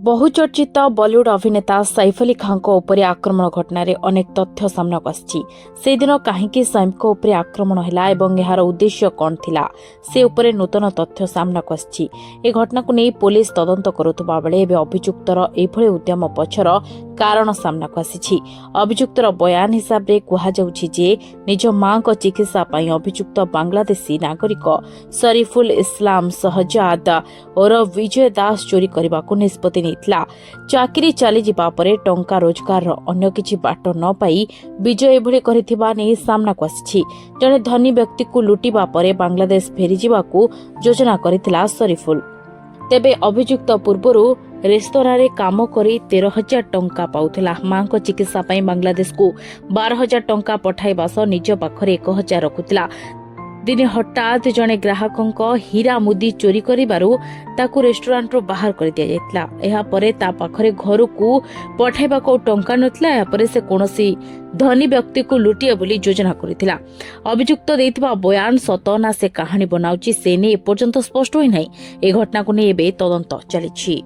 बहुचर्चित बॉलीवुड अभिनेता सैफ अली खान उपरे आक्रमण घटना अनेक तथ्य सामना से दिन कहीं सैफ को उपरे आक्रमण है यार उद्देश्य कौन थिला से उपरे नूतन तथ्य सामना ए घटना को नहीं पुलिस तदंत करुवा बेले अभियुक्तर एभली उद्यम पछर कारण सामना को आसी। अभियुक्तर बयान हिसाब से कहुछि जे निज मां को चिकित्सा पई अभियुक्त बांग्लादेशी नागरिक शरीफुल इस्लाम शहजाद और विजय दास चोरी करने को निष्पत्ति चाकरी चली जिबा परे टंका रोजगार अन्य किछि बाट न पाई विजय एभली करिथिबा नै सामना को आसी। जने धनी व्यक्ति को लुटिबा परे बांग्लादेश फेरी जिबाकू योजना करिथिला शरीफुल। तेबे अभियुक्त पूर्वरु रेस्तोरां रे काम करी 13,000 टंका पाउथिला। मां को चिकित्सा पई बांग्लादेश को 12,000 टंका पठाइबा सह निज पाखरे 1,000 रखुथिला। दिने हठात जने ग्राहकंक हीरा मुदी चोरी करिबारु ताकू रेस्टोरेंट रो बाहर कर दिया जायतला। एहा परे ता पाखरे घर को पठाइबा को टंका नथला। एहा परे से कोनोसी धनी व्यक्ति को लुटिए बोली योजना करिथिला। अभियुक्त देइतबा बयान सत ना से कहानी बनाउची से ने एपर्यंत स्पष्ट होई नै। ए घटना को नै एबे तदंत चलिछि।